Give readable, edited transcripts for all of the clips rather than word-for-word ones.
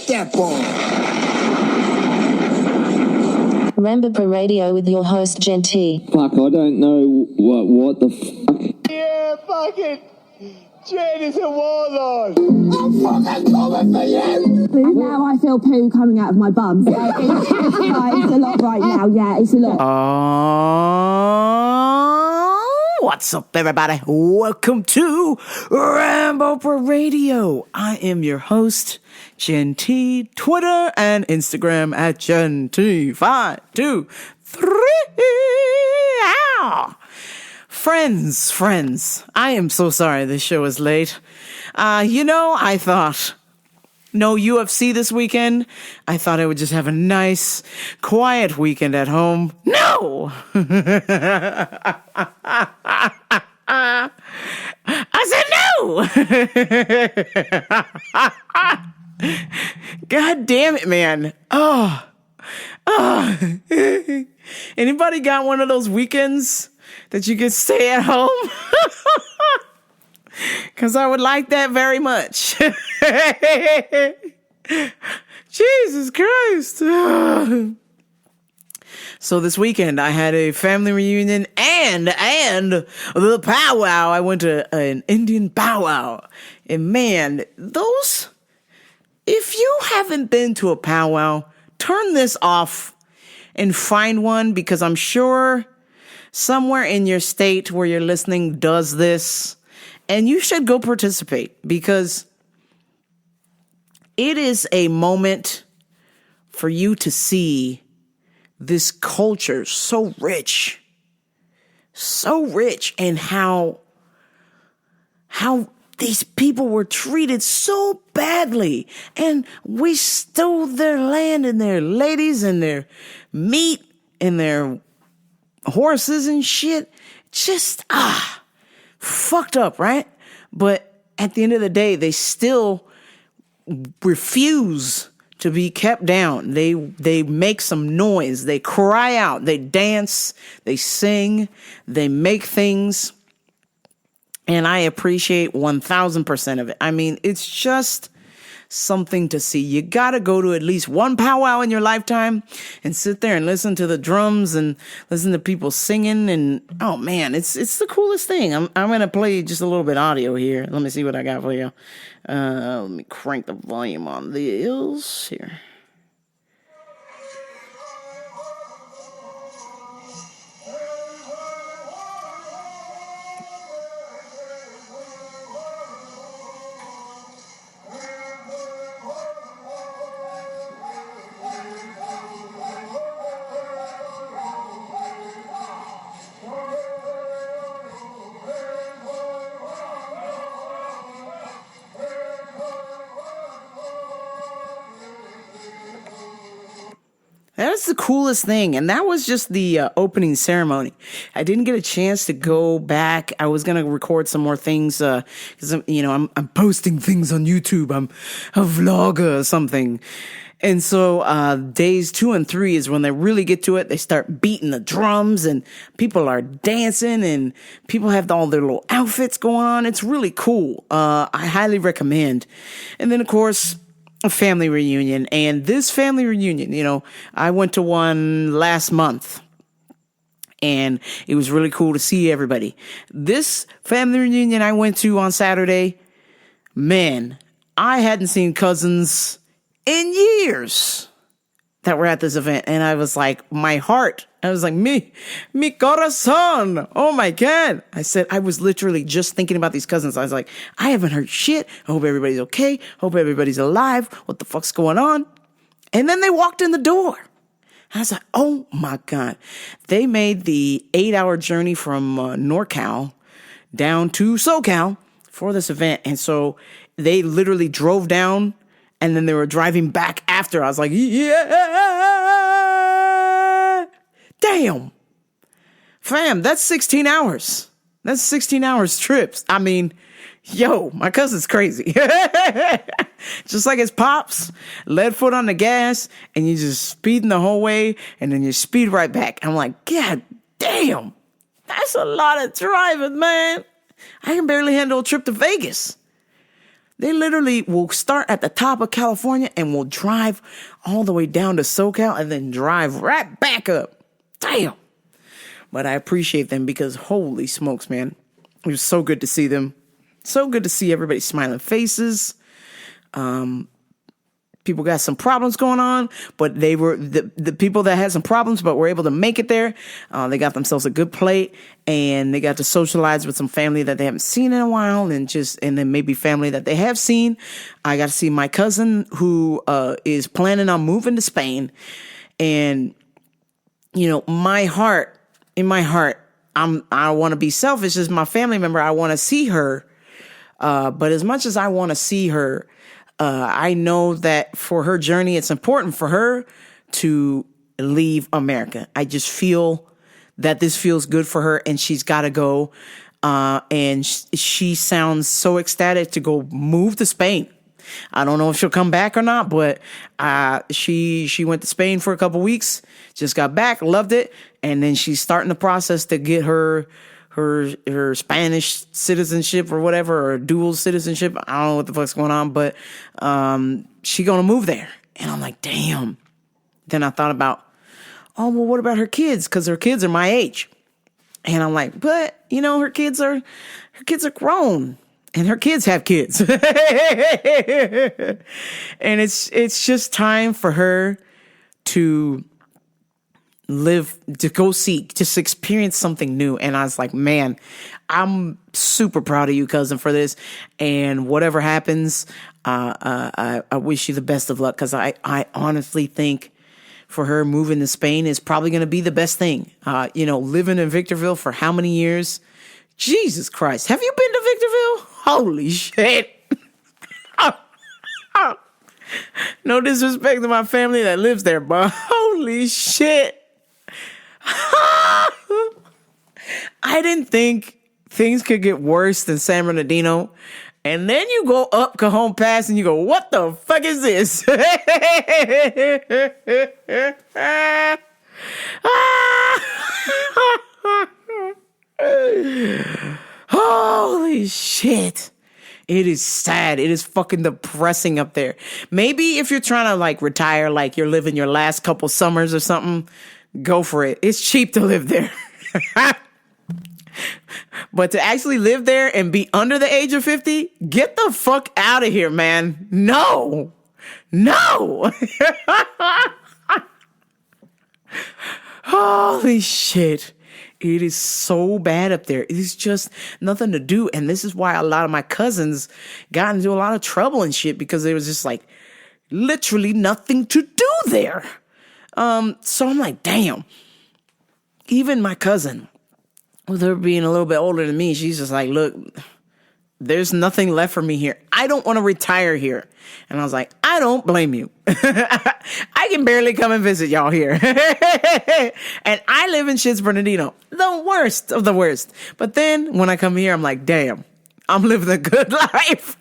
that ball. Rambo Radio with your host, Gen T. Fuck, I don't know what the fuck. Yeah, fucking Jen is a warlord. I'm fucking coming for you! Now I feel poo coming out of my bum. So it's a lot right now. Yeah, it's a lot. What's up, everybody? Welcome to Rambo Radio. I am your host, Gen T. Twitter and Instagram at Gen T523. Ow! Friends, I am so sorry this show is late. I thought no UFC this weekend. I thought I would just have a nice, quiet weekend at home. No! I said no! God damn it, man. Oh. Anybody got one of those weekends that you can stay at home? Because I would like that very much. Jesus Christ. So this weekend I had a family reunion and the powwow. I went to an Indian powwow. And man, if you haven't been to a powwow, turn this off and find one, because I'm sure somewhere in your state where you're listening does this. And you should go participate, because it is a moment for you to see this culture so rich, and how these people were treated so badly, and we stole their land and their ladies and their meat and their horses and shit. Just, fucked up, right? But at the end of the day, they still refuse to be kept down. They make some noise. They cry out. They dance. They sing. They make things. And I appreciate 1,000% of it. I mean, it's just something to see. You gotta go to at least one powwow in your lifetime and sit there and listen to the drums and listen to people singing. And oh man, it's the coolest thing. I'm gonna play just a little bit audio here. Let me see what I got for you. Let me crank the volume on this here. That's the coolest thing. And that was just the opening ceremony. I didn't get a chance to go back. I was going to record some more things because, I'm posting things on YouTube. I'm a vlogger or something. And so days 2 and 3 is when they really get to it. They start beating the drums and people are dancing and people have all their little outfits going on. It's really cool. I highly recommend. And then, of course, a family reunion. And this family reunion, I went to one last month and it was really cool to see everybody. This family reunion I went to on Saturday, man, I hadn't seen cousins in years that were at this event. And I was like, my heart, I was like, mi corazón. Oh my God. I said, I was literally just thinking about these cousins. I was like, I haven't heard shit. I hope everybody's okay. Hope everybody's alive. What the fuck's going on? And then they walked in the door. I was like, oh my God. They made the 8-hour journey from NorCal down to SoCal for this event. And so they literally drove down and then they were driving back after. I was like, yeah. Damn. Fam, that's 16 hours. That's 16 hours trips. I mean, yo, my cousin's crazy. Just like his pops, lead foot on the gas, and you just speeding the whole way, and then you speed right back. I'm like, God damn, that's a lot of driving, man. I can barely handle a trip to Vegas. They literally will start at the top of California and will drive all the way down to SoCal and then drive right back up. Damn. But I appreciate them because holy smokes, man. It was so good to see them. So good to see everybody's smiling faces. People got some problems going on, but they were the people that had some problems, but were able to make it there. They got themselves a good plate, and they got to socialize with some family that they haven't seen in a while, and then maybe family that they have seen. I got to see my cousin who is planning on moving to Spain, and in my heart, I want to be selfish as my family member. I want to see her, but as much as I want to see her. I know that for her journey, it's important for her to leave America. I just feel that this feels good for her and she's got to go. And she sounds so ecstatic to go move to Spain. I don't know if she'll come back or not, but she went to Spain for a couple weeks, just got back, loved it. And then she's starting the process to get her Spanish citizenship or whatever, or dual citizenship. I don't know what the fuck's going on, but she gonna move there. And I'm like, damn. Then I thought about, oh, well, what about her kids? Because her kids are my age. And I'm like, but her kids are grown. And her kids have kids. And it's just time for her to go seek, just experience something new. And I was like, man, I'm super proud of you, cousin, for this. And whatever happens, I wish you the best of luck, because I honestly think for her moving to Spain is probably going to be the best thing. Living in Victorville for how many years? Jesus Christ. Have you been to Victorville? Holy shit. No disrespect to my family that lives there, but holy shit. I didn't think things could get worse than San Bernardino. And then you go up Cajon Pass and you go, what the fuck is this? Holy shit. It is sad. It is fucking depressing up there. Maybe if you're trying to retire, you're living your last couple summers or something, go for it. It's cheap to live there. But to actually live there and be under the age of 50, get the fuck out of here, man. No. Holy shit. It is so bad up there. It is just nothing to do. And this is why a lot of my cousins got into a lot of trouble and shit, because there was just literally nothing to do there. So I'm like, damn. Even my cousin, with her being a little bit older than me, she's just like, look, there's nothing left for me here. I don't want to retire here. And I was like, I don't blame you. I can barely come and visit y'all here. And I live in Shits Bernardino, the worst of the worst. But then when I come here, I'm like, damn, I'm living a good life.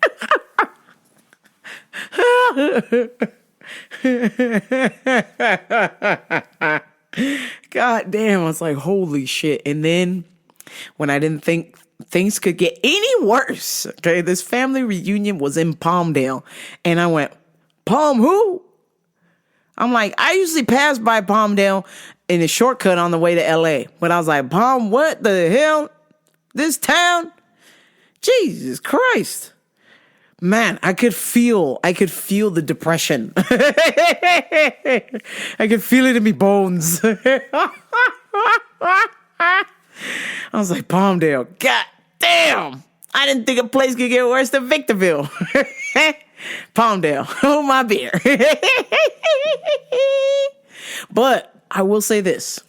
God damn, I was like, holy shit. And then when I didn't think things could get any worse, okay, this family reunion was in Palmdale. And I went, Palm who? I'm like, I usually pass by Palmdale in a shortcut on the way to LA. But I was like, Palm, what the hell? This town? Jesus Christ. Man, I could feel the depression. I could feel it in my bones. I was like, Palmdale, god damn. I didn't think a place could get worse than Victorville. Palmdale, hold my beer. But I will say this,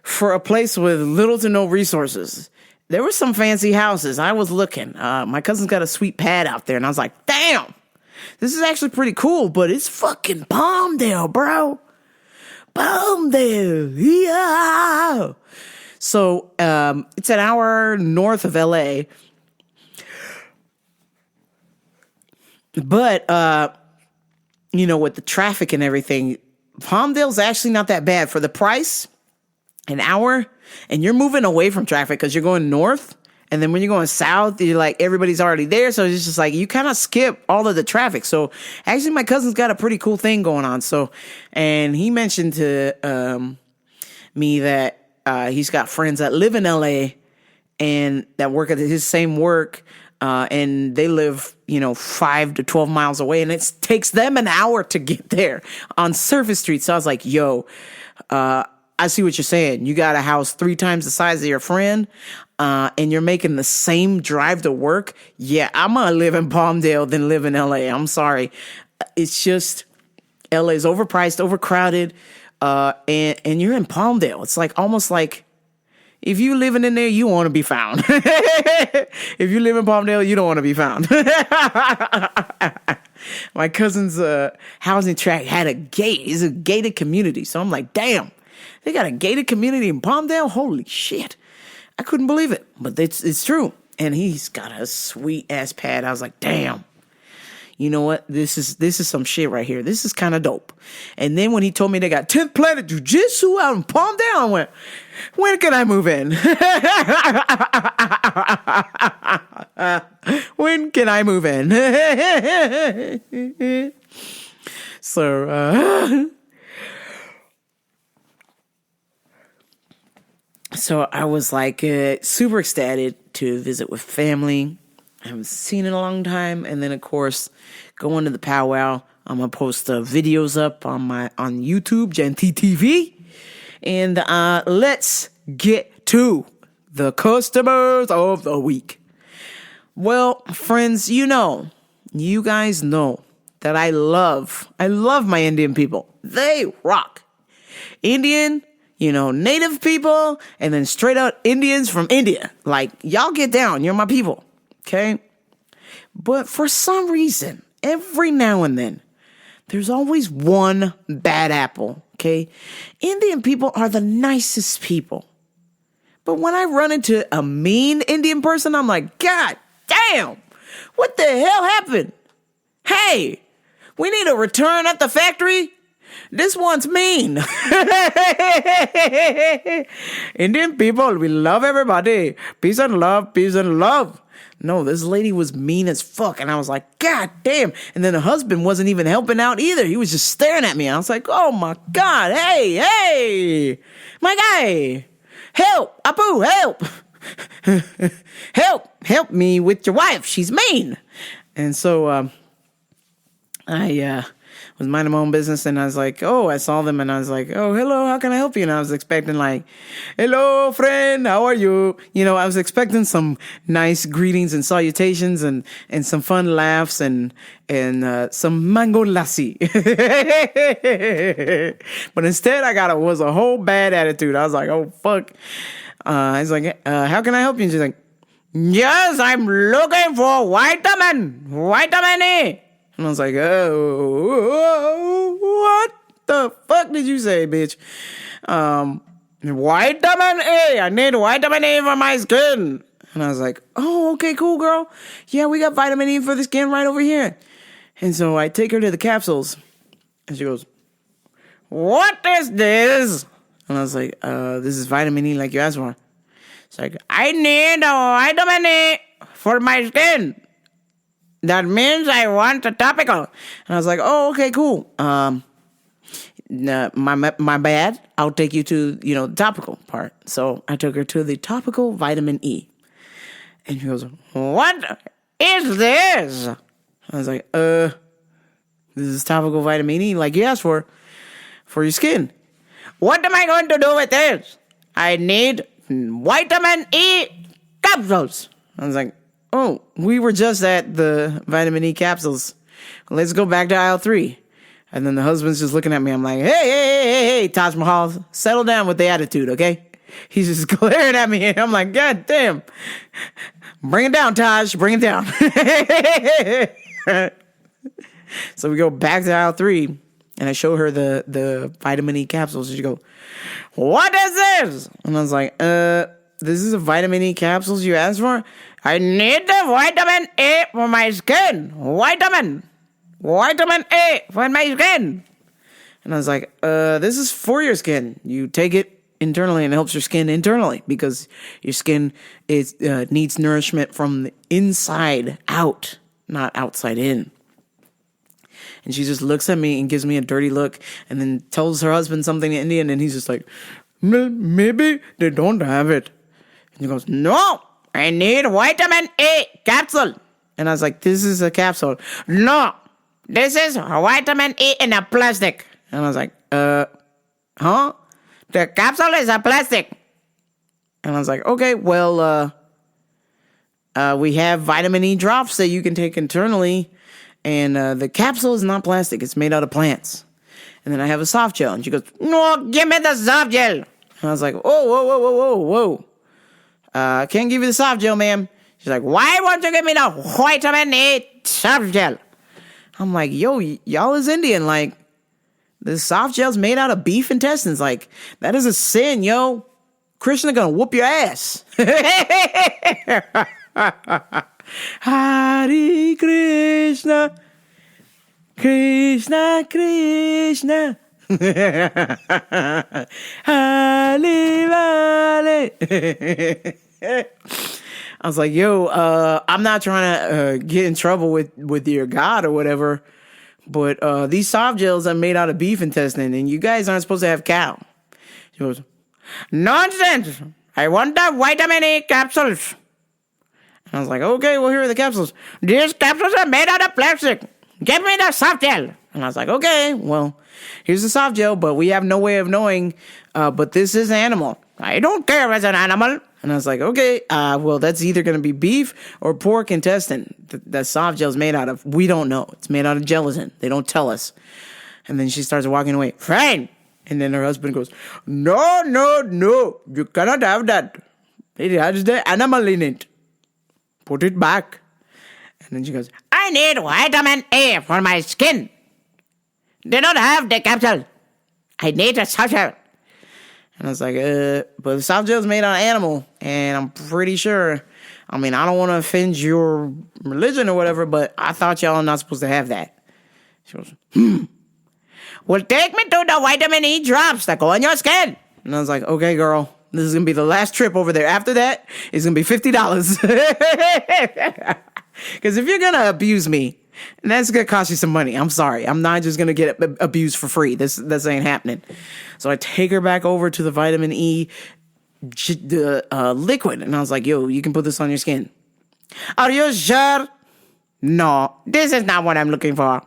for a place with little to no resources, there were some fancy houses. I was looking. My cousin's got a sweet pad out there, and I was like, damn, this is actually pretty cool, but it's fucking Palmdale, bro. Palmdale, yeah. So it's an hour north of LA. But, with the traffic and everything, Palmdale's actually not that bad. For the price, an hour, and you're moving away from traffic because you're going north, And then when you're going south, you're like, everybody's already there. So it's just like, you kind of skip all of the traffic. So actually my cousin's got a pretty cool thing going on. So, and he mentioned to me that he's got friends that live in LA and that work at his same work. And they live, 5 to 12 miles away, and it takes them an hour to get there on surface streets. So I was like, yo, I see what you're saying. You got a house 3 times the size of your friend, and you're making the same drive to work. Yeah, I'm gonna live in Palmdale than live in LA. I'm sorry. It's just LA is overpriced, overcrowded, and you're in Palmdale. It's like almost like, if you living in there, you want to be found. If you live in Palmdale, you don't want to be found. My cousin's housing tract had a gate. It's a gated community. So I'm like, damn, they got a gated community in Palmdale? Holy shit. I couldn't believe it. But it's true. And he's got a sweet ass pad. I was like, damn. You know what? This is some shit right here. This is kind of dope. And then when he told me they got 10th Planet Jiu-Jitsu out in Palmdale, I went, when can I move in? When can I move in? So I was like super ecstatic to visit with family. I haven't seen it in a long time. And then, of course, going to the powwow. I'm going to post videos up on YouTube, Genty TV. And let's get to the customers of the week. Well, friends, you guys know that I love my Indian people. They rock. Indian, native people, and then straight out Indians from India. Like, y'all get down. You're my people. Okay? But for some reason, every now and then, there's always one bad apple. Okay? Indian people are the nicest people. But when I run into a mean Indian person, I'm like, God damn, what the hell happened? Hey, we need a return at the factory. This one's mean. Indian people, we love everybody. Peace and love, peace and love. No, this lady was mean as fuck. And I was like, God damn. And then the husband wasn't even helping out either. He was just staring at me. And I was like, oh my God. Hey, my guy. Help, Apu, help. Help me with your wife. She's mean. And so I was minding my own business, and I was like, I saw them, and I was like, hello, how can I help you? And I was expecting like, hello, friend, how are you? I was expecting some nice greetings and salutations and some fun laughs and some mango lassi. But instead I was a whole bad attitude. I was like, oh, fuck. I was like, how can I help you? And she's like, yes, I'm looking for Whytamin E. And I was like, what the fuck did you say, bitch? Vitamin A. I need vitamin E for my skin. And I was like, oh, okay, cool, girl. Yeah, we got vitamin E for the skin right over here. And so I take her to the capsules. And she goes, what is this? And I was like, this is vitamin E like you asked for. It's like, I need a vitamin E for my skin. That means I want a topical. And I was like, oh, okay, cool. My bad. I'll take you to, the topical part. So I took her to the topical vitamin E. And she goes, what is this? I was like, this is topical vitamin E like you asked for your skin. What am I going to do with this? I need vitamin E capsules. I was like, oh, we were just at the vitamin E capsules. Let's go back to aisle 3. And then the husband's just looking at me. I'm like, hey, Taj Mahal, settle down with the attitude, okay? He's just glaring at me. And I'm like, God damn. Bring it down, Taj. Bring it down. So we go back to aisle 3. And I show her the vitamin E capsules. And she goes, what is this? And I was like, this is a vitamin E capsules you asked for? I need the vitamin E for my skin. Vitamin E for my skin. And I was like, this is for your skin. You take it internally and it helps your skin internally because your skin needs nourishment from the inside out, not outside in. And she just looks at me and gives me a dirty look and then tells her husband something in Indian and he's just like, maybe they don't have it. And he goes, no, I need vitamin E capsule. And I was like, this is a capsule. No, this is vitamin E in a plastic. And I was like, huh? The capsule is a plastic. And I was like, okay, well, we have vitamin E drops that you can take internally. And the capsule is not plastic. It's made out of plants. And then I have a soft gel. And she goes, no, give me the soft gel. And I was like, whoa. I can't give you the soft gel, ma'am. She's like, why won't you give me the vitamin E soft gel? I'm like, yo, y'all is Indian. Like, the soft gel's made out of beef intestines. Like, that is a sin, yo. Krishna gonna whoop your ass. Hare Krishna, Krishna Krishna, Hare Hare. I was like, yo, I'm not trying to get in trouble with your God or whatever, but these soft gels are made out of beef intestine, and you guys aren't supposed to have cow. She goes, nonsense! I want the vitamin E capsules. And I was like, okay, well, here are the capsules. These capsules are made out of plastic. Give me the soft gel. And I was like, okay, well, here's the soft gel, but we have no way of knowing, but this is animal. I don't care if it's an animal. And I was like, okay, well, that's either going to be beef or pork intestine that soft gel's made out of. We don't know. It's made out of gelatin. They don't tell us. And then she starts walking away. Fine. And then her husband goes, no. You cannot have that. It has the animal in it. Put it back. And then she goes, I need vitamin A for my skin. They don't have the capsule. I need a soft gel. And I was like, but the soft gel's made out of animal. And I'm pretty sure, I mean, I don't want to offend your religion or whatever, but I thought y'all are not supposed to have that. She goes, well, take me to the vitamin E drops that go on your skin. And I was like, okay, girl, this is going to be the last trip over there. After that, it's going to be $50. Because if you're going to abuse me, and that's going to cost you some money. I'm sorry. I'm not just going to get abused for free. This ain't happening. So I take her back over to the vitamin E liquid. And I was like, yo, you can put this on your skin. Are you sure? No, this is not what I'm looking for.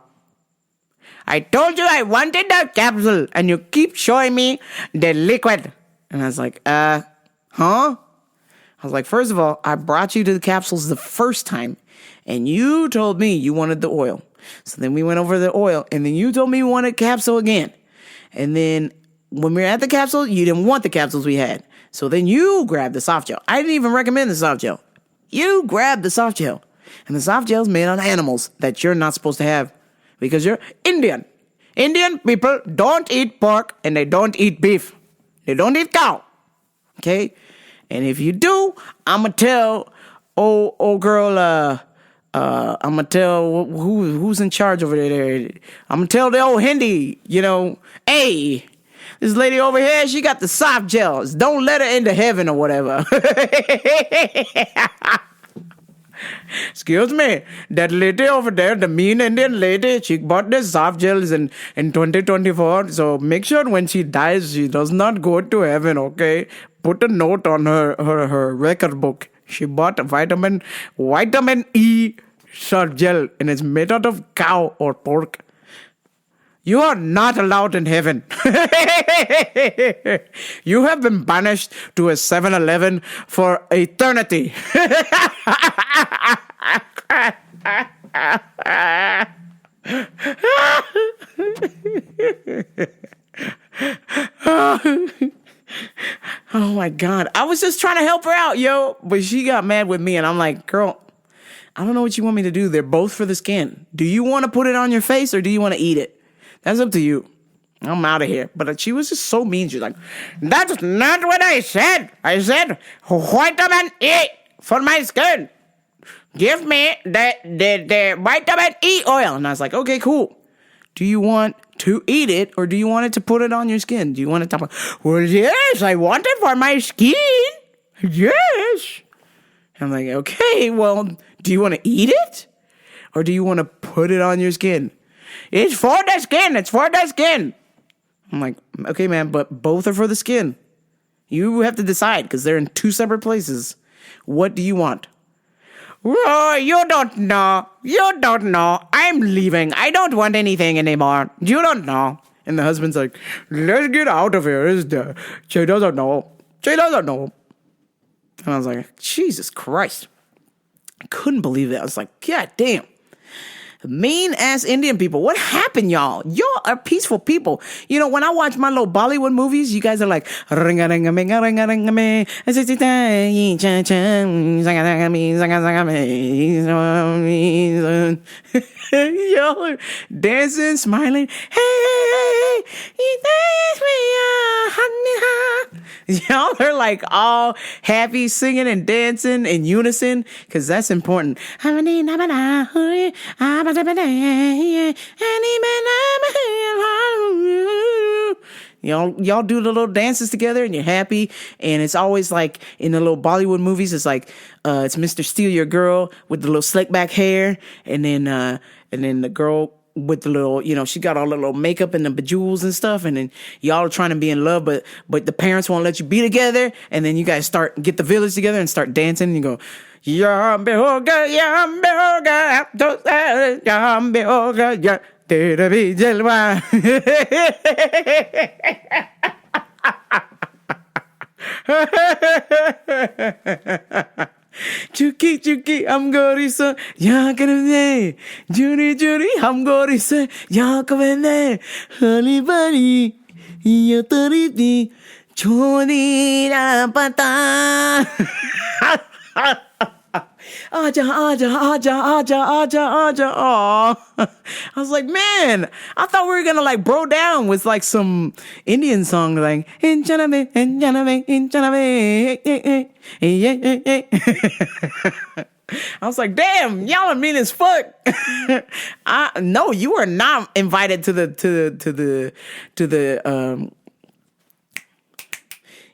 I told you I wanted the capsule, and you keep showing me the liquid. And I was like, huh? I was like, first of all, I brought you to the capsules the first time, and you told me you wanted the oil. So then we went over the oil, and then you told me you wanted capsule again. And then when we were at the capsule, you didn't want the capsules we had. So then you grabbed the soft gel. I didn't even recommend the soft gel. You grabbed the soft gel. And the soft gel's made on animals that you're not supposed to have because you're Indian. Indian people don't eat pork and they don't eat beef. They don't eat cow. Okay? And if you do, I'm going to tell, oh girl, I'm going to tell who's in charge over there. I'm going to tell the old Hindi, hey, this lady over here, she got the soft gels. Don't let her into heaven or whatever. Excuse me, that lady over there, the mean Indian lady, she bought the soft gels in 2024. So make sure when she dies, she does not go to heaven, okay? Put a note on her record book. She bought a vitamin E soft gel, and it's made out of cow or pork. You are not allowed in heaven. You have been banished to a 7-Eleven for eternity. Oh my God. I was just trying to help her out, yo. But she got mad with me, and I'm like, girl, I don't know what you want me to do. They're both for the skin. Do you want to put it on your face or do you want to eat it? That's up to you. I'm out of here. But she was just so mean. She's like, that's not what I said. I said vitamin E for my skin. Give me the vitamin E oil. And I was like, okay, cool. Do you want to eat it, or do you want it to put it on your skin? Do you want it to? Well, yes, I want it for my skin. Yes. I'm like, okay, well, do you want to eat it, or do you want to put it on your skin? It's for the skin. It's for the skin. I'm like, okay, man, but both are for the skin. You have to decide because they're in two separate places. What do you want? Oh, you don't know. You don't know. I'm leaving. I don't want anything anymore. You don't know. And the husband's like, let's get out of here. She doesn't know. She doesn't know. And I was like, Jesus Christ. I couldn't believe that. I was like, God damn. Mean ass Indian people. What happened, y'all? Y'all are peaceful people. You know, when I watch my little Bollywood movies, you guys are like, ringa ringa minga ringa ringa me, y'all are dancing, smiling. Hey, y'all are like all happy, singing and dancing in unison, because that's important. Y'all do the little dances together and you're happy, and it's always like in the little Bollywood movies, it's like it's Mr. Steal Your Girl with the little slick back hair, and then the girl with the little, you know, she got all the little makeup and the bejewels and stuff, and then y'all are trying to be in love, but the parents won't let you be together, and then you guys get the village together and start dancing, and you go, Yambe hoga, Yambe hoga, ya tera bhi jalwa. Chuki chuki hum gori se yahan karne, juri juri hum gori se yahan karne, hali bari ye teri di chori na pata. Aja, aja, aja, aja, aja, aja. Aw. I was like, man, I thought we were gonna like bro down with like some Indian song, like in Janame, in Janame, in Janame. I was like, damn, y'all are mean as fuck. No, you are not invited to the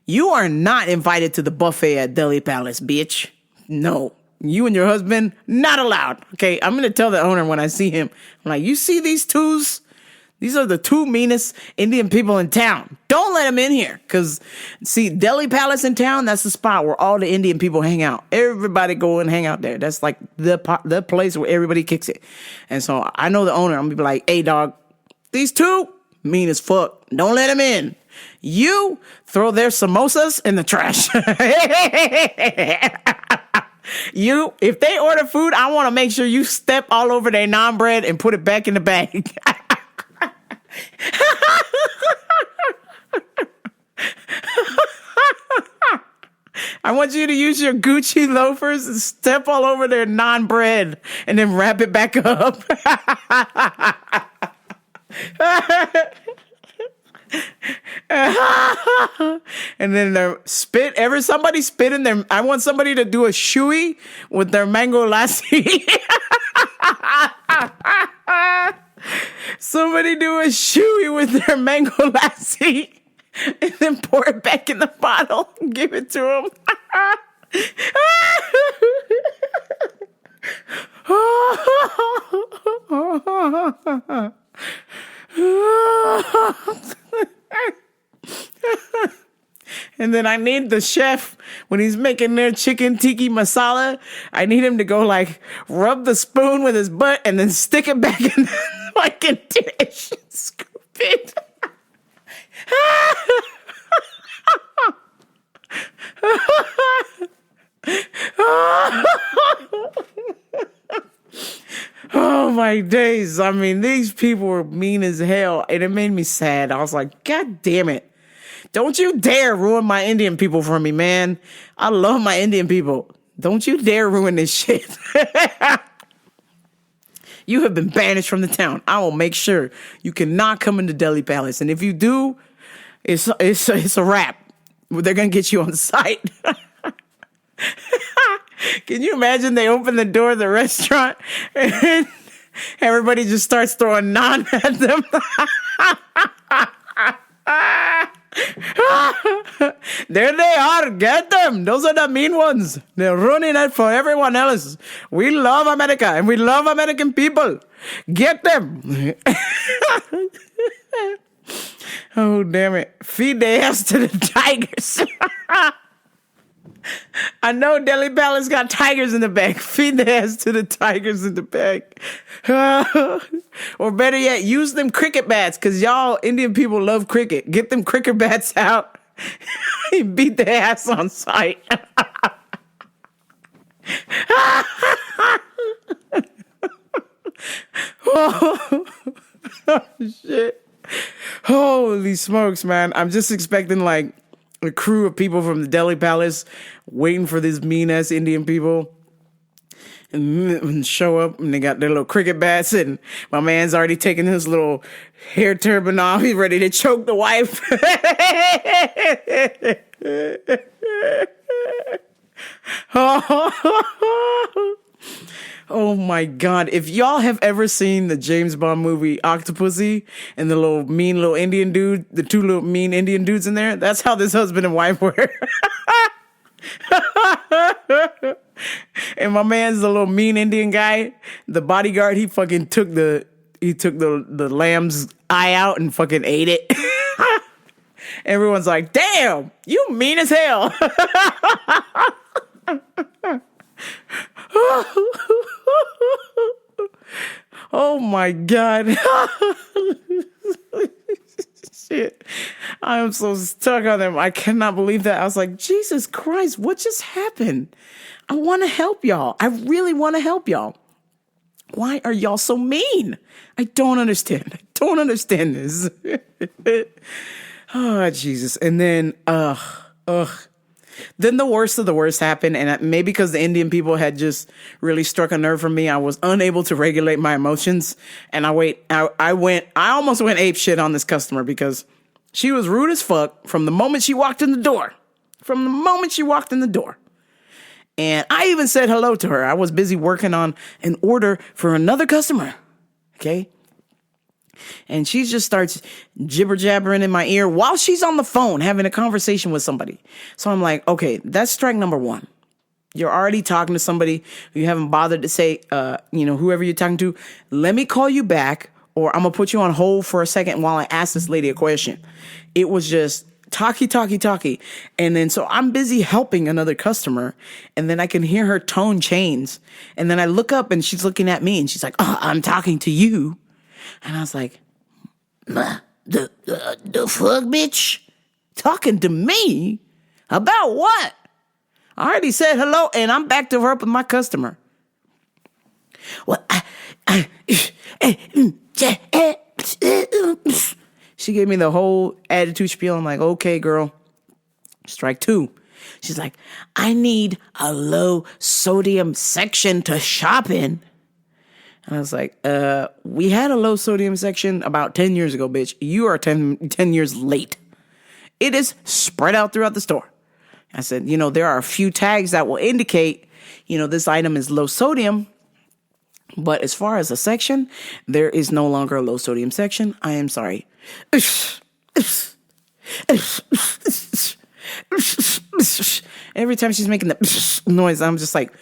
you are not invited to the buffet at Delhi Palace, bitch. No, you and your husband, not allowed. Okay, I'm going to tell the owner when I see him. I'm like, you see these twos? These are the two meanest Indian people in town. Don't let them in here. Because, see, Delhi Palace in town, that's the spot where all the Indian people hang out. Everybody go and hang out there. That's like the place where everybody kicks it. And so I know the owner. I'm going to be like, hey, dog, these two, mean as fuck. Don't let them in. You throw their samosas in the trash. You, if they order food, I want to make sure you step all over their naan bread and put it back in the bag. I want you to use your Gucci loafers and step all over their naan bread and then wrap it back up. And then somebody spit in their, I want somebody to do a shui with their mango lassi. Somebody do a shui with their mango lassi and then pour it back in the bottle and give it to them. And then I need the chef, when he's making their chicken tiki masala, I need him to go like rub the spoon with his butt and then stick it back in the fucking dish and scoop it. Oh my days. I mean, these people were mean as hell, and it made me sad. I was like, God damn it. Don't you dare ruin my Indian people for me, man. I love my Indian people. Don't you dare ruin this shit. You have been banished from the town. I will make sure you cannot come into Delhi Palace. And if you do, it's a wrap. They're going to get you on site. Can you imagine they open the door of the restaurant and Everybody just starts throwing naan at them. There they are. Get them. Those are the mean ones. They're ruining it for everyone else. We love America and we love American people. Get them. Oh, damn it. Feed their ass to the tigers. I know Delhi Palace got tigers in the bag. Feed their ass to the tigers in the bag. Or better yet, use them cricket bats, because y'all Indian people love cricket. Get them cricket bats out. Beat their ass on sight. Oh, shit. Holy smokes, man. I'm just expecting like a crew of people from the Delhi Palace waiting for these mean ass Indian people and show up, and they got their little cricket bats, and my man's already taking his little hair turban off. He's ready to choke the wife. Oh my God. If y'all have ever seen the James Bond movie Octopussy and the little mean little Indian dude, the two little mean Indian dudes in there, that's how this husband and wife were. And my man's the little mean Indian guy, the bodyguard, he fucking took the lamb's eye out and fucking ate it. Everyone's like, damn, you mean as hell. Oh my God. Shit. I am so stuck on them. I cannot believe that. I was like, Jesus Christ, what just happened? I want to help y'all. I really want to help y'all. Why are y'all so mean? I don't understand. I don't understand this. Oh, Jesus. And then, then the worst of the worst happened, and maybe because the Indian people had just really struck a nerve for me, I was unable to regulate my emotions, and I almost went ape shit on this customer because she was rude as fuck from the moment she walked in the door. And I even said hello to her. I was busy working on an order for another customer. Okay. And she just starts jibber jabbering in my ear while she's on the phone having a conversation with somebody. So I'm like, okay, that's strike number one. You're already talking to somebody. You haven't bothered to say, whoever you're talking to, let me call you back, or I'm going to put you on hold for a second while I ask this lady a question. It was just talky. And then so I'm busy helping another customer, and then I can hear her tone change. And then I look up and she's looking at me and she's like, oh, I'm talking to you. And I was like, the fuck, bitch? Talking to me? About what? I already said hello, and I'm back to her up with my customer. Well, she gave me the whole attitude spiel. I'm like, okay, girl. Strike two. She's like, I need a low sodium section to shop in. And I was like, we had a low sodium section about 10 years ago, bitch. You are 10 years late. It is spread out throughout the store. I said, there are a few tags that will indicate, this item is low sodium. But as far as a section, there is no longer a low sodium section. I am sorry. Every time she's making the noise, I'm just like,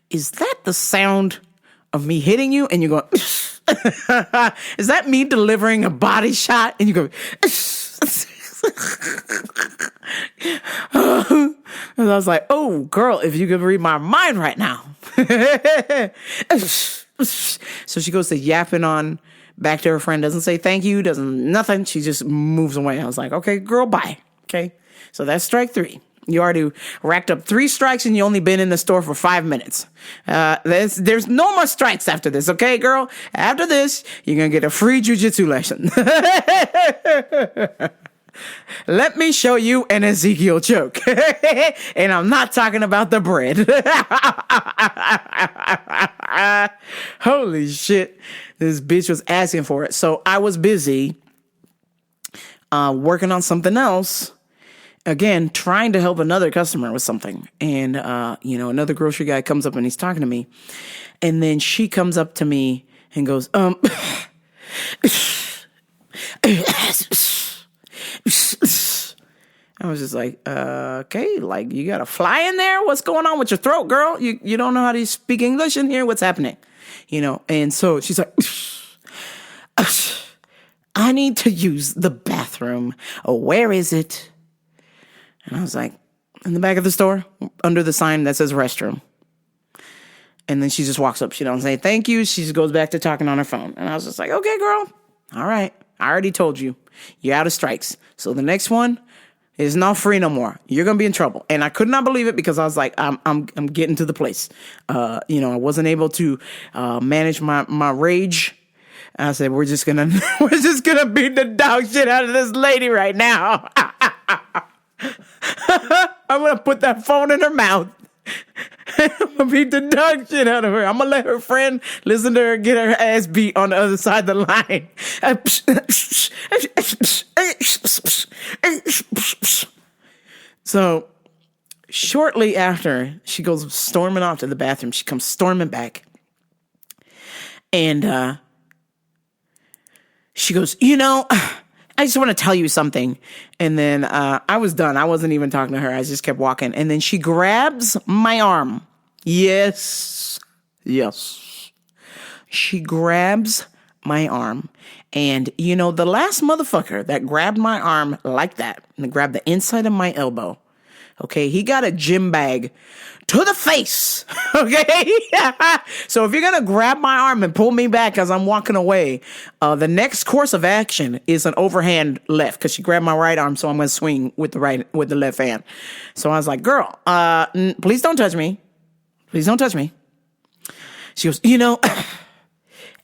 is that the sound of me hitting you? And you go, is that me delivering a body shot? And you go, and I was like, oh, girl, if you could read my mind right now. So she goes to yapping on back to her friend, doesn't say thank you, doesn't nothing. She just moves away. I was like, okay, girl, bye. Okay. So that's strike three. You already racked up 3 strikes and you only been in the store for 5 minutes. There's no more strikes after this. Okay, girl? After this, you're going to get a free jujitsu lesson. Let me show you an Ezekiel choke. And I'm not talking about the bread. Holy shit. This bitch was asking for it. So I was busy working on something else. Again, trying to help another customer with something. And, another grocery guy comes up and he's talking to me. And then she comes up to me and goes, I was just like, okay, like, you got a fly in there? What's going on with your throat, girl? You don't know how to speak English in here? What's happening? You know, and so she's like, I need to use the bathroom. Oh, where is it? And I was like, in the back of the store, under the sign that says restroom. And then she just walks up. She don't say thank you. She just goes back to talking on her phone. And I was just like, okay, girl. All right. I already told you. You're out of strikes. So the next one is not free no more. You're going to be in trouble. And I could not believe it because I was like, I'm getting to the place. I wasn't able to manage my rage. I said, we're just gonna beat the dog shit out of this lady right now. I'm gonna put that phone in her mouth. I'm gonna beat the dog shit out of her. I'm gonna let her friend listen to her get her ass beat on the other side of the line. So shortly after, she goes storming off to the bathroom. She comes storming back. And she goes, I just want to tell you something. And then I was done. I wasn't even talking to her. I just kept walking. And then she grabs my arm. Yes. She grabs my arm. And, the last motherfucker that grabbed my arm like that and grabbed the inside of my elbow, okay, he got a gym bag to the face, okay? So if you're going to grab my arm and pull me back as I'm walking away, the next course of action is an overhand left because she grabbed my right arm, so I'm going to swing with the left hand. So I was like, girl, please don't touch me. Please don't touch me. She goes,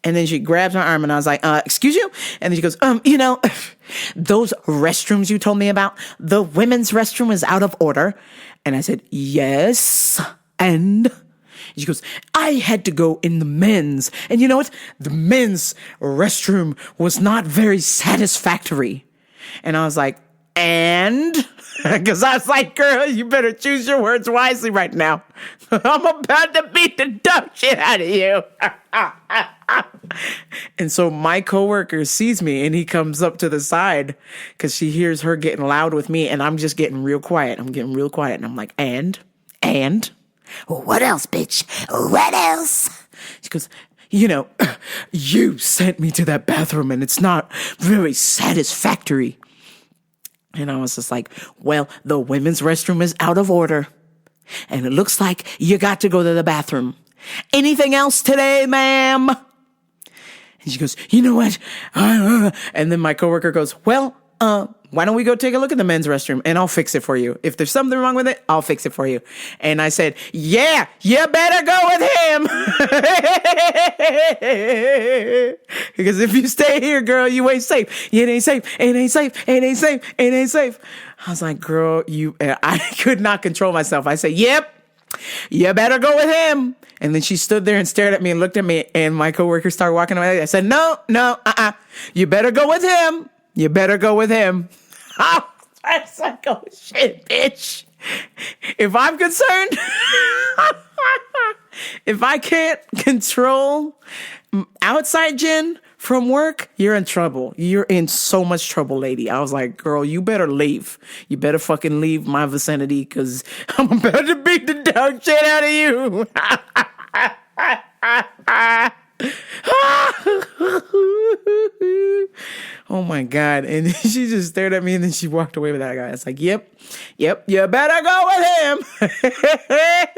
and then she grabs my arm and I was like, excuse you? And then she goes, those restrooms you told me about, the women's restroom is out of order. And I said, yes. And she goes, I had to go in the men's. And you know what? The men's restroom was not very satisfactory. And I was like, and? Because I was like, girl, you better choose your words wisely right now. I'm about to beat the dog shit out of you. And so my coworker sees me and he comes up to the side because she hears her getting loud with me and I'm just getting real quiet. I'm getting real quiet and I'm like, and? What else, bitch? What else? She goes, you sent me to that bathroom and it's not very satisfactory. And I was just like, well, the women's restroom is out of order. And it looks like you got to go to the bathroom. Anything else today, ma'am? And she goes, you know what? And then my coworker goes, well, why don't we go take a look at the men's restroom and I'll fix it for you. If there's something wrong with it, I'll fix it for you. And I said, yeah, you better go with him. Because if you stay here, girl, you ain't safe. It ain't safe. It ain't safe. It ain't safe. It ain't safe. I was like, girl, I could not control myself. I said, yep, you better go with him. And then she stood there and stared at me and looked at me and my coworker started walking away. I said, no, you better go with him. You better go with him. I was like, oh shit, bitch. If I'm concerned, if I can't control outside Jen from work, you're in trouble. You're in so much trouble, lady. I was like, girl, you better leave. You better fucking leave my vicinity because I'm about to beat the dog shit out of you. Oh my God. And then she just stared at me and then she walked away with that guy. It's like, yep, you better go with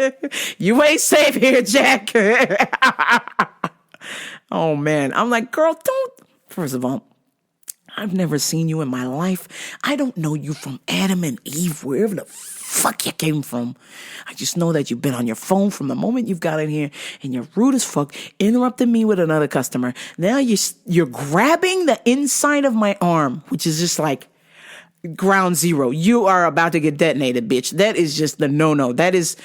him. You ain't safe here, Jack. Oh man. I'm like, girl, don't. First of all, I've never seen you in my life. I don't know you from Adam and Eve, wherever the fuck you came from. I just know that you've been on your phone from the moment you've got in here and you're rude as fuck, interrupting me with another customer. Now you're grabbing the inside of my arm, which is just like ground zero. You are about to get detonated, bitch. That is just the no-no. That is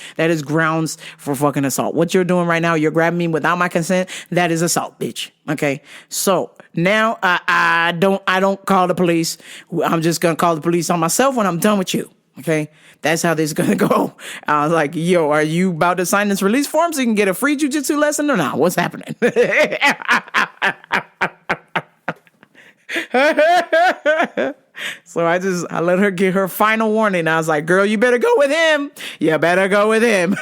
grounds for fucking assault. What you're doing right now, you're grabbing me without my consent. That is assault, bitch. Okay. So now I don't call the police. I'm just going to call the police on myself when I'm done with you. Okay, that's how this is gonna go. I was like, yo, are you about to sign this release form so you can get a free jujitsu lesson or not? What's happening? So I let her get her final warning. I was like, girl, you better go with him. You better go with him.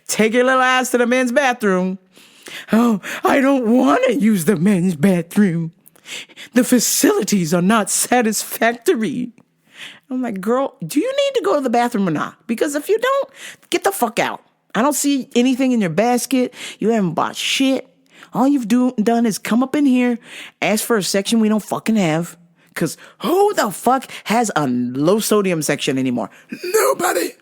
Take your little ass to the men's bathroom. Oh, I don't want to use the men's bathroom. The facilities are not satisfactory. I'm like, girl, do you need to go to the bathroom or not? Because if you don't, get the fuck out. I don't see anything in your basket. You haven't bought shit. All you've done is come up in here, ask for a section we don't fucking have. Because who the fuck has a low sodium section anymore? Nobody.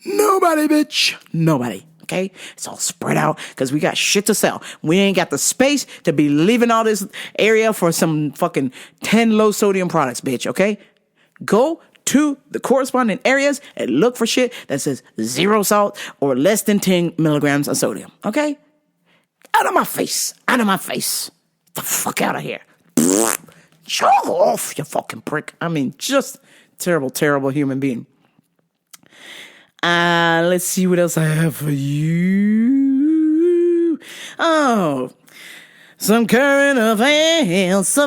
Nobody, bitch. Nobody. Okay? It's all spread out because we got shit to sell. We ain't got the space to be leaving all this area for some fucking 10 low sodium products, bitch. Okay? Go to the corresponding areas and look for shit that says 0 salt or less than 10 milligrams of sodium. Okay? Out of my face. Out of my face. Get the fuck out of here. Jog off, you fucking prick. I mean, just terrible, terrible human being. Let's see what else I have for you. Oh, some current events.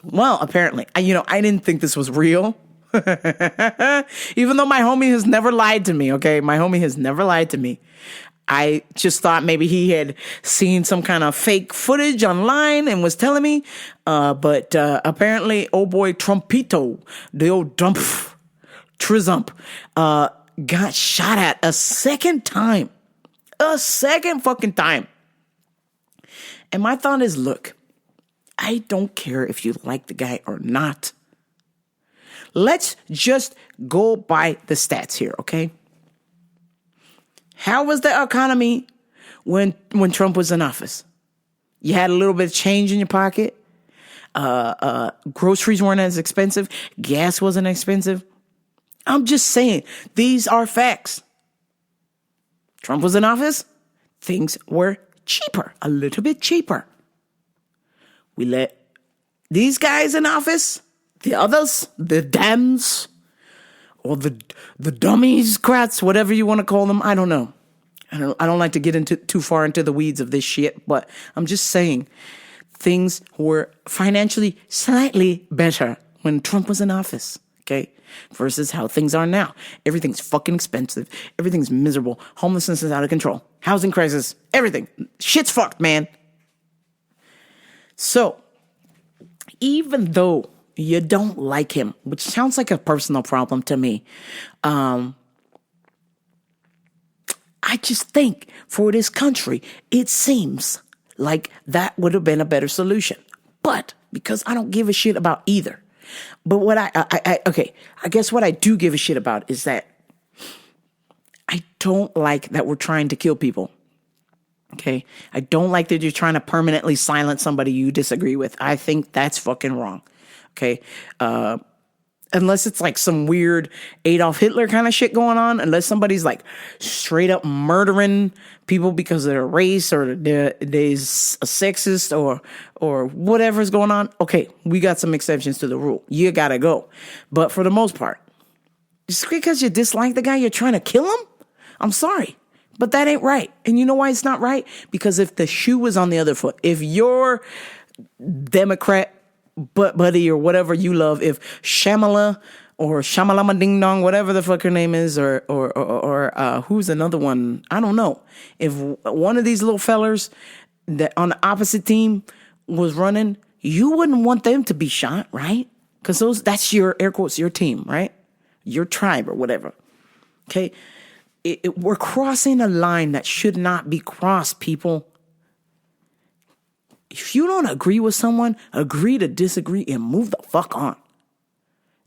Well, apparently, I didn't think this was real. Even though my homie has never lied to me, okay? My homie has never lied to me. I just thought maybe he had seen some kind of fake footage online and was telling me. But apparently, oh boy, Trumpito, the old Trizump, got shot at a second time. A second fucking time. And my thought is, look, I don't care if you like the guy or not. Let's just go by the stats here, okay? How was the economy when Trump was in office? You had a little bit of change in your pocket. Groceries weren't as expensive. Gas wasn't expensive. I'm just saying, these are facts. Trump was in office. Things were cheaper, a little bit cheaper. We let these guys in office, the others, the Dems, or the dummies, crats, whatever you want to call them. I don't know. I don't like to get into too far into the weeds of this shit, but I'm just saying things were financially slightly better when Trump was in office, okay? Versus how things are now. Everything's fucking expensive. Everything's miserable. Homelessness is out of control. Housing crisis. Everything. Shit's fucked, man. So, even though you don't like him, which sounds like a personal problem to me, I just think for this country, it seems like that would have been a better solution. But because I don't give a shit about either. But what I guess what I do give a shit about is that I don't like that we're trying to kill people. Okay? I don't like that you're trying to permanently silence somebody you disagree with. I think that's fucking wrong. Okay? Unless it's like some weird Adolf Hitler kind of shit going on, unless somebody's like straight up murdering people because of their race or they're sexist or whatever's going on. Okay, we got some exceptions to the rule. You gotta go. But for the most part, just because you dislike the guy, you're trying to kill him? I'm sorry, but that ain't right. And you know why it's not right? Because if the shoe was on the other foot, if you're Democrat, buddy or whatever you love, if Shamala or Shamalama Ding Dong, whatever the fuck her name is, or who's another one? I don't know. If one of these little fellers that on the opposite team was running, you wouldn't want them to be shot, right? Because that's your, air quotes, your team, right? Your tribe or whatever. Okay? We're crossing a line that should not be crossed, people. If you don't agree with someone, agree to disagree and move the fuck on.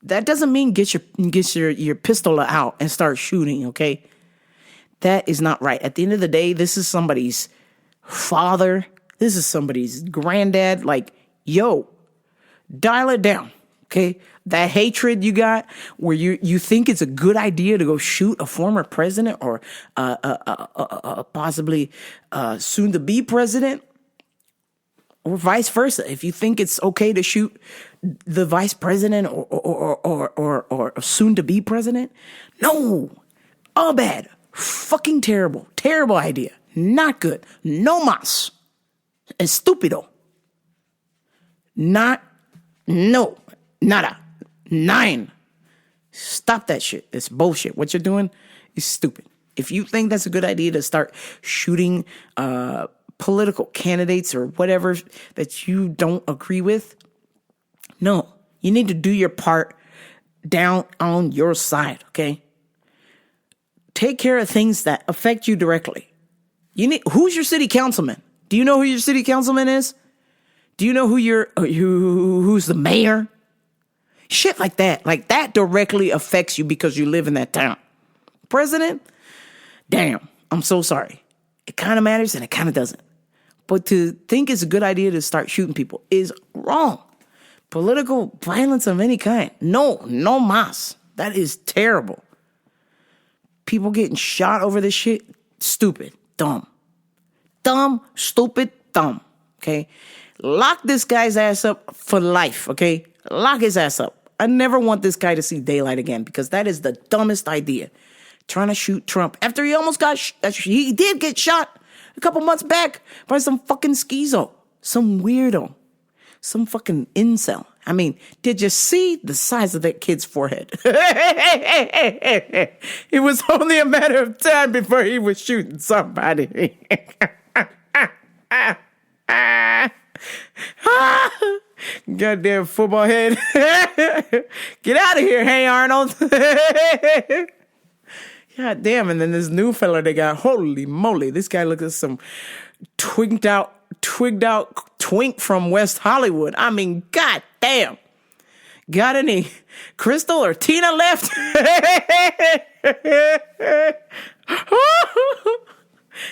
That doesn't mean get your pistol out and start shooting, okay? That is not right. At the end of the day, this is somebody's father. This is somebody's granddad. Like, yo, dial it down, okay? That hatred you got where you think it's a good idea to go shoot a former president or possibly soon to be president. or vice versa. If you think it's okay to shoot the vice president or soon to be president, no, all bad, fucking terrible, terrible idea, not good, no mas, estúpido, not, no, nada, nine. Stop that shit. It's bullshit. What you're doing is stupid. If you think that's a good idea to start shooting political candidates or whatever that you don't agree with, no, you need to do your part down on your side, okay? Take care of things that affect you directly. Who's your city councilman? Do you know who your city councilman is? Do you know who's the mayor? Shit like that directly affects you because you live in that town. President, damn, I'm so sorry. It kind of matters and it kind of doesn't. But to think it's a good idea to start shooting people is wrong. Political violence of any kind, no mas. That is terrible. People getting shot over this shit, stupid, dumb. Dumb, stupid, dumb, okay? Lock this guy's ass up for life, okay? Lock his ass up. I never want this guy to see daylight again because that is the dumbest idea. Trying to shoot Trump after he almost got he did get shot a couple months back by some fucking schizo, some weirdo, some fucking incel. I mean, did you see the size of that kid's forehead? It was only a matter of time before he was shooting somebody. Goddamn football head. Get out of here, hey Arnold. God damn, and then this new fella they got, holy moly, this guy looks like some twigged out twink from West Hollywood. I mean, god damn. Got any Crystal or Tina left?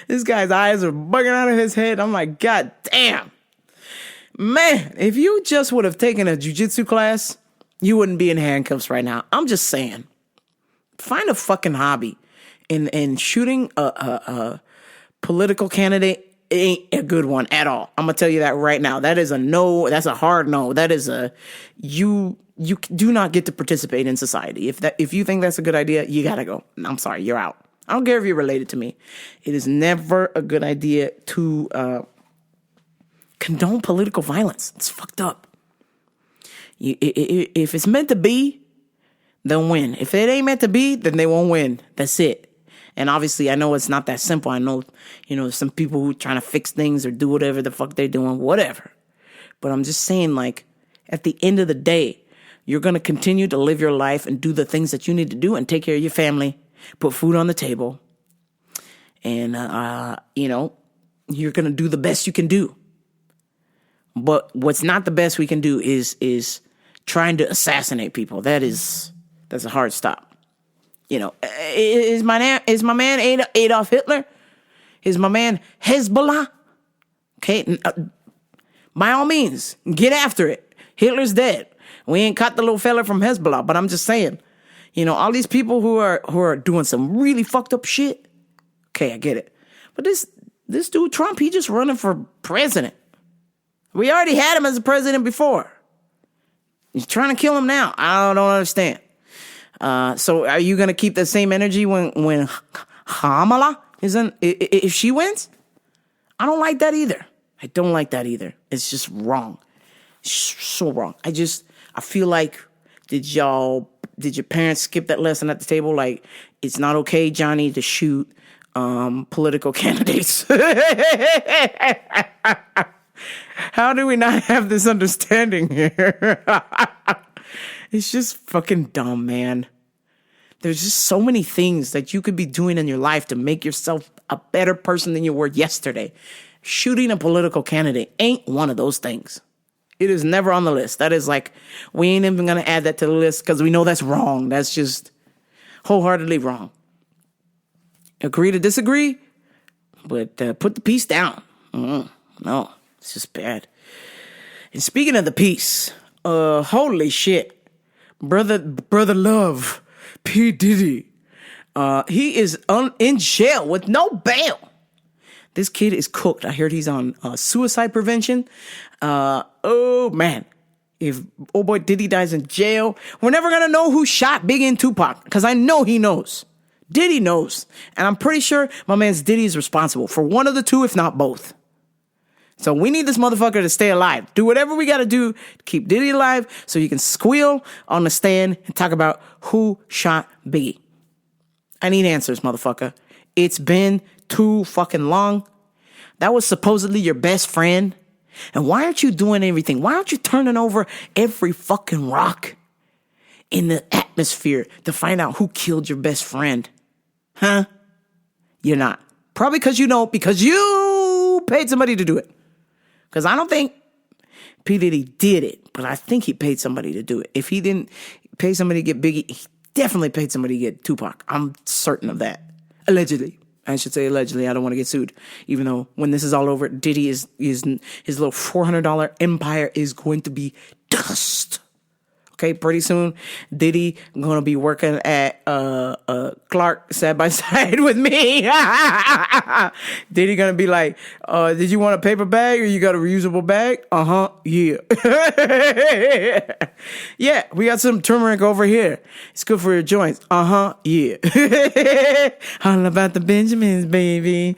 This guy's eyes are bugging out of his head. I'm like, god damn. Man, if you just would have taken a jiu-jitsu class, you wouldn't be in handcuffs right now. I'm just saying. Find a fucking hobby. And shooting a political candidate ain't a good one at all. I'm going to tell you that right now. That is a no. That's a hard no. That is you do not get to participate in society. If you think that's a good idea, you got to go. I'm sorry, you're out. I don't care if you're related to me. It is never a good idea to condone political violence. It's fucked up. If it's meant to be, they'll win. If it ain't meant to be, then they won't win. That's it. And obviously, I know it's not that simple. I know, some people who trying to fix things or do whatever the fuck they're doing, whatever. But I'm just saying, like, at the end of the day, you're going to continue to live your life and do the things that you need to do and take care of your family, put food on the table. And, you're going to do the best you can do. But what's not the best we can do is trying to assassinate people. That's a hard stop. Is my man Adolf Hitler? Is my man Hezbollah? Okay, by all means, get after it. Hitler's dead. We ain't caught the little fella from Hezbollah, but I'm just saying, all these people who are doing some really fucked up shit. Okay, I get it. But this dude Trump, he just running for president. We already had him as a president before. He's trying to kill him now. I don't understand. So are you going to keep the same energy when Kamala if she wins? I don't like that either. It's just wrong. It's so wrong. I feel like, did your parents skip that lesson at the table? Like, it's not okay, Johnny, to shoot, political candidates. How do we not have this understanding here? It's just fucking dumb, man. There's just so many things that you could be doing in your life to make yourself a better person than you were yesterday. Shooting a political candidate ain't one of those things. It is never on the list. That is like, we ain't even going to add that to the list because we know that's wrong. That's just wholeheartedly wrong. Agree to disagree, but put the peace down. No, it's just bad. And speaking of the peace, holy shit. Brother Love, P. Diddy, he is in jail with no bail. This kid is cooked. I heard he's on suicide prevention. Oh, man. If oh boy Diddy dies in jail, we're never going to know who shot Biggie and Tupac, because I know he knows. Diddy knows. And I'm pretty sure my man's Diddy is responsible for one of the two, if not both. So we need this motherfucker to stay alive. Do whatever we got to do to keep Diddy alive so you can squeal on the stand and talk about who shot Biggie. I need answers, motherfucker. It's been too fucking long. That was supposedly your best friend. And why aren't you doing everything? Why aren't you turning over every fucking rock in the atmosphere to find out who killed your best friend? Huh? You're not. Probably because you paid somebody to do it. Because I don't think P. Diddy did it, but I think he paid somebody to do it. If he didn't pay somebody to get Biggie, he definitely paid somebody to get Tupac. I'm certain of that. Allegedly. I should say allegedly. I don't want to get sued. Even though when this is all over, Diddy his little $400 empire is going to be dust. Okay, pretty soon, Diddy gonna be working at Clark side by side with me. Diddy gonna be like, did you want a paper bag or you got a reusable bag? Yeah. Yeah, we got some turmeric over here. It's good for your joints. Yeah. All about the Benjamins, baby.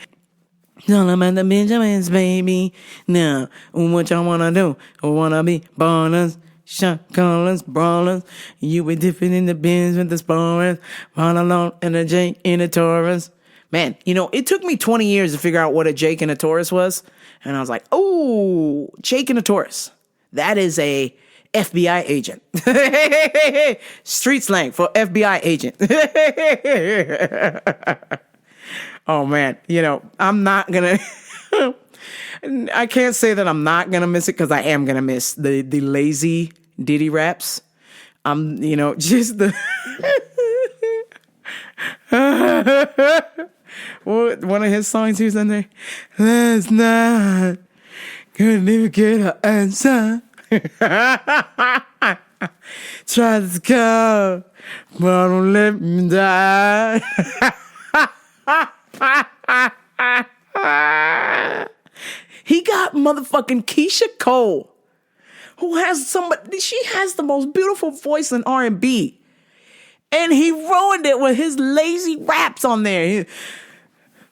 All about the Benjamins, baby. Now, what y'all wanna do? I wanna be ballers. Shot callers, brawlers, you be dipping in the bins with the sporers, all alone in a Jake in a Taurus. Man, it took me 20 years to figure out what a Jake and a Taurus was. And I was like, oh, Jake and a Taurus. That is a FBI agent. Street slang for FBI agent. Oh, man, I'm not going to... I can't say that I'm not going to miss it, because I am going to miss the lazy Diddy raps. Just the... One of his songs he was in there. Last night, couldn't even get an answer. Tried to call, but don't let me die. He got motherfucking Keisha Cole, who has she has the most beautiful voice in R&B. And he ruined it with his lazy raps on there.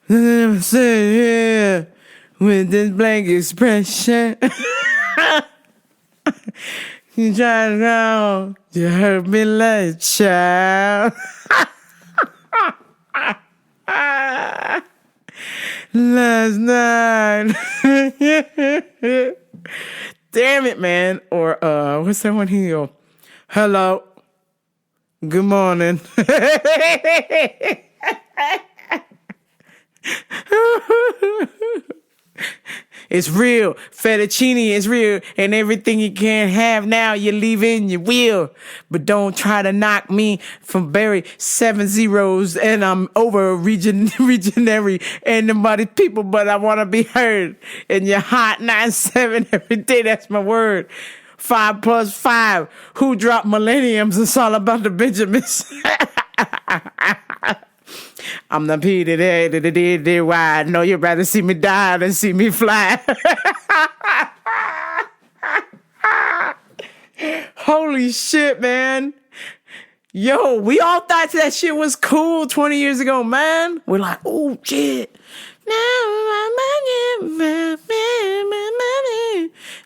He sit here with this blank expression. You try to go, you hurt me like a child. Last night. Damn it, man. Or what's that one he go? Hello. Good morning. It's real. Fettuccine is real. And everything you can't have now, you leave in your will. But don't try to knock me from Barry 7 zeros. And I'm over regionary and nobody's people, but I want to be heard. And you're hot 9-7 every day. That's my word. 5 + 5. Who dropped millenniums? It's all about the Benjamins. I'm the P to the why. No, you'd rather see me die than see me fly. Holy shit, man. Yo, we all thought that shit was cool 20 years ago, man. We're like, oh, shit.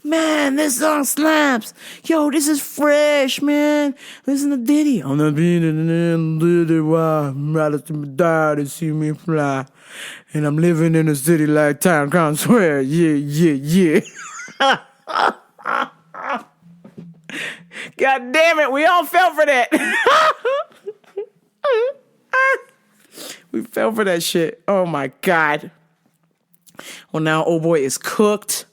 Man, this song slaps. Yo, this is fresh, man. Listen to Diddy. I'm the beat and Diddy. Why? I'm rather see me die than see me fly. And I'm living in a city like Town Crown Square. Yeah. God damn it, we all fell for that. We fell for that shit. Oh my God. Well, now old boy is cooked.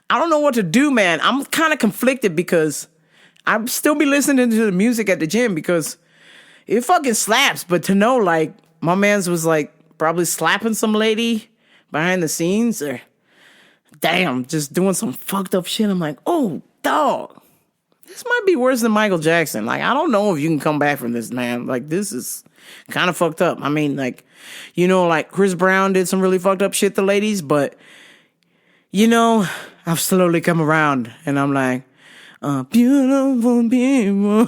I don't know what to do, man. I'm kind of conflicted because I still be listening to the music at the gym because it fucking slaps. But to know, like, my man's was like probably slapping some lady behind the scenes or damn, just doing some fucked up shit. I'm like, oh, dog. this might be worse than Michael Jackson. Like, I don't know if you can come back from this, man. Like, this is kind of fucked up. I mean, like, you know, like Chris Brown did some really fucked up shit to ladies, but, you know, I've slowly come around and I'm like, beautiful people.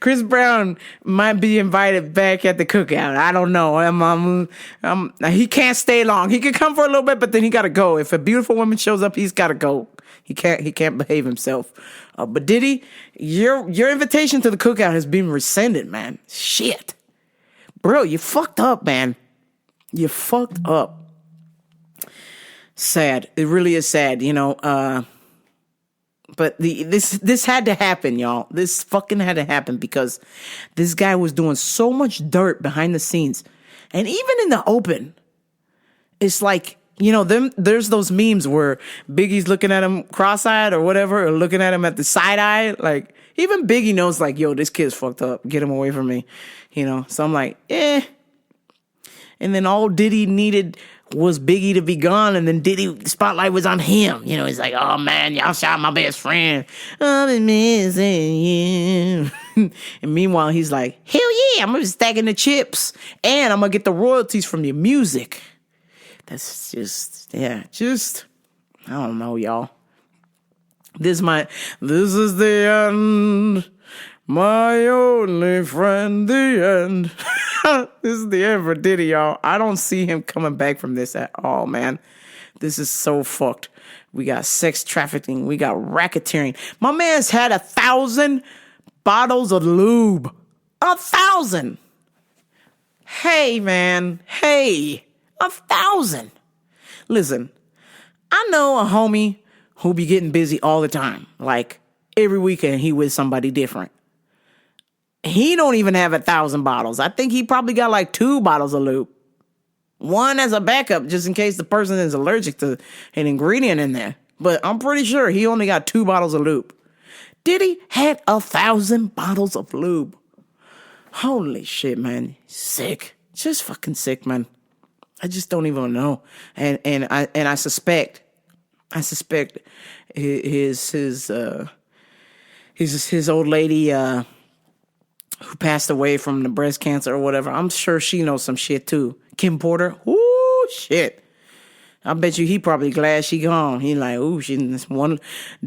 Chris Brown might be invited back at the cookout. I don't know. He can't stay long. He could come for a little bit, but then he gotta go. If a beautiful woman shows up, he's gotta go. He can't behave himself. But Diddy, your invitation to the cookout has been rescinded, man. Shit. Bro, you fucked up, man. You fucked up. Sad. It really is sad, you know. But this had to happen, y'all. This fucking had to happen because this guy was doing so much dirt behind the scenes. And even in the open, it's like, you know, there's those memes where Biggie's looking at him cross-eyed or whatever, or looking at him at the side eye. Like, even Biggie knows, like, yo, this kid's fucked up. Get him away from me. You know? So I'm like, eh. And then all Diddy needed was Biggie to be gone, and then Diddy spotlight was on him. You know, he's like, oh man, y'all shot my best friend. I've been missing you. And meanwhile, he's like, hell yeah, I'm gonna be stacking the chips, and I'm gonna get the royalties from your music. That's just, I don't know, y'all. This is the end. My only friend, the end. This is the end for Diddy, y'all. I don't see him coming back from this at all, man. This is so fucked. We got sex trafficking. We got racketeering. My man's had 1,000 bottles of lube. 1,000. Hey, man. Hey. 1,000. Listen, I know a homie who be getting busy all the time. Like, every weekend he with somebody different. He don't even have 1,000 bottles. I think he probably got like 2 bottles of lube. One as a backup, just in case the person is allergic to an ingredient in there. But I'm pretty sure he only got 2 bottles of lube. Diddy had 1,000 bottles of lube. Holy shit, man. Sick. Just fucking sick, man. I just don't even know. And I suspect his old lady who passed away from the breast cancer or whatever. I'm sure she knows some shit too. Kim Porter. Ooh, shit. I bet you he probably glad she gone. He like, ooh, she's one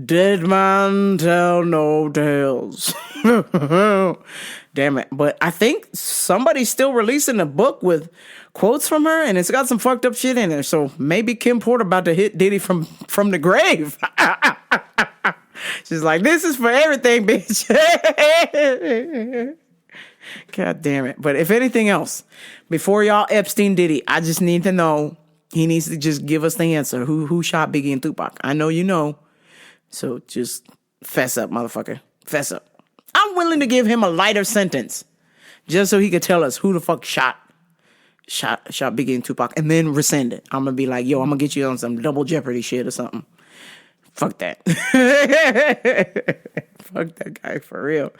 dead man tell no tales. Damn it. But I think somebody's still releasing a book with quotes from her, and it's got some fucked up shit in there. So maybe Kim Porter about to hit Diddy from the grave. She's like, this is for everything, bitch. God damn it. But if anything else, before y'all Epstein Diddy, I just need to know. He needs to just give us the answer. Who shot Biggie and Tupac? I know you know. So just fess up, motherfucker. Fess up. I'm willing to give him a lighter sentence just so he could tell us who the fuck shot Biggie and Tupac and then rescind it. I'm going to be like, yo, I'm going to get you on some double jeopardy shit or something. Fuck that. Fuck that guy for real.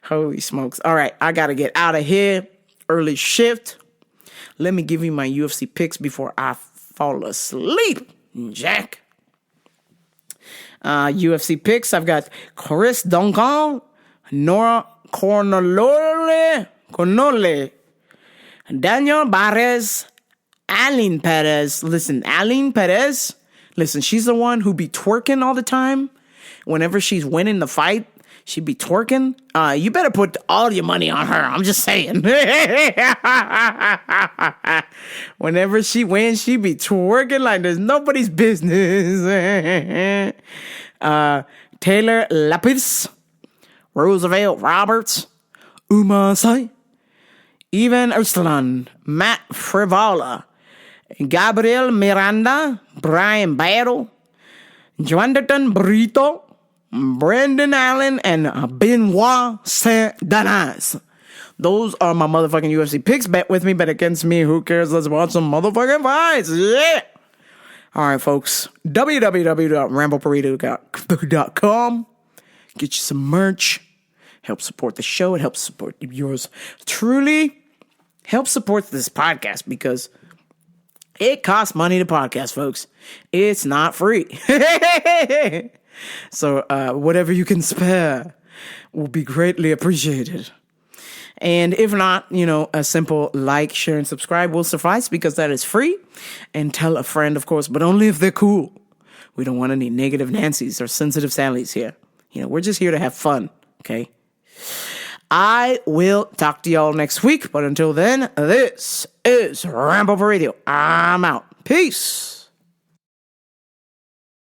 Holy smokes. All right, I got to get out of here. Early shift. Let me give you my UFC picks before I fall asleep, Jack. UFC picks. I've got Chris Duncan, Nora Cornole, Daniel Barres, Aline Perez. Listen, Aline Perez. Listen, she's the one who be twerking all the time. Whenever she's winning the fight, she be twerking. You better put all your money on her. I'm just saying. Whenever she wins, she be twerking like there's nobody's business. Taylor Lapis, Roosevelt Roberts, Umasai, Ivan Ersteland, Matt Frivola, Gabriel Miranda, Brian Battle, Jonathan Brito, Brandon Allen, and Benoit Saint-Denis. Those are my motherfucking UFC picks. Bet with me, bet against me. Who cares? Let's watch some motherfucking fights. Yeah. All right, folks. www.rambleburrito.com. get you some merch. Help support the show. It helps support yours truly. Help support this podcast because it costs money to podcast, folks. It's not free. So whatever you can spare will be greatly appreciated. And if not, a simple like, share, and subscribe will suffice because that is free. And tell a friend, of course, but only if they're cool. We don't want any negative Nancys or sensitive Sallys here. We're just here to have fun, okay? I will talk to y'all next week, but until then, this is Rambo Radio. I'm out. Peace.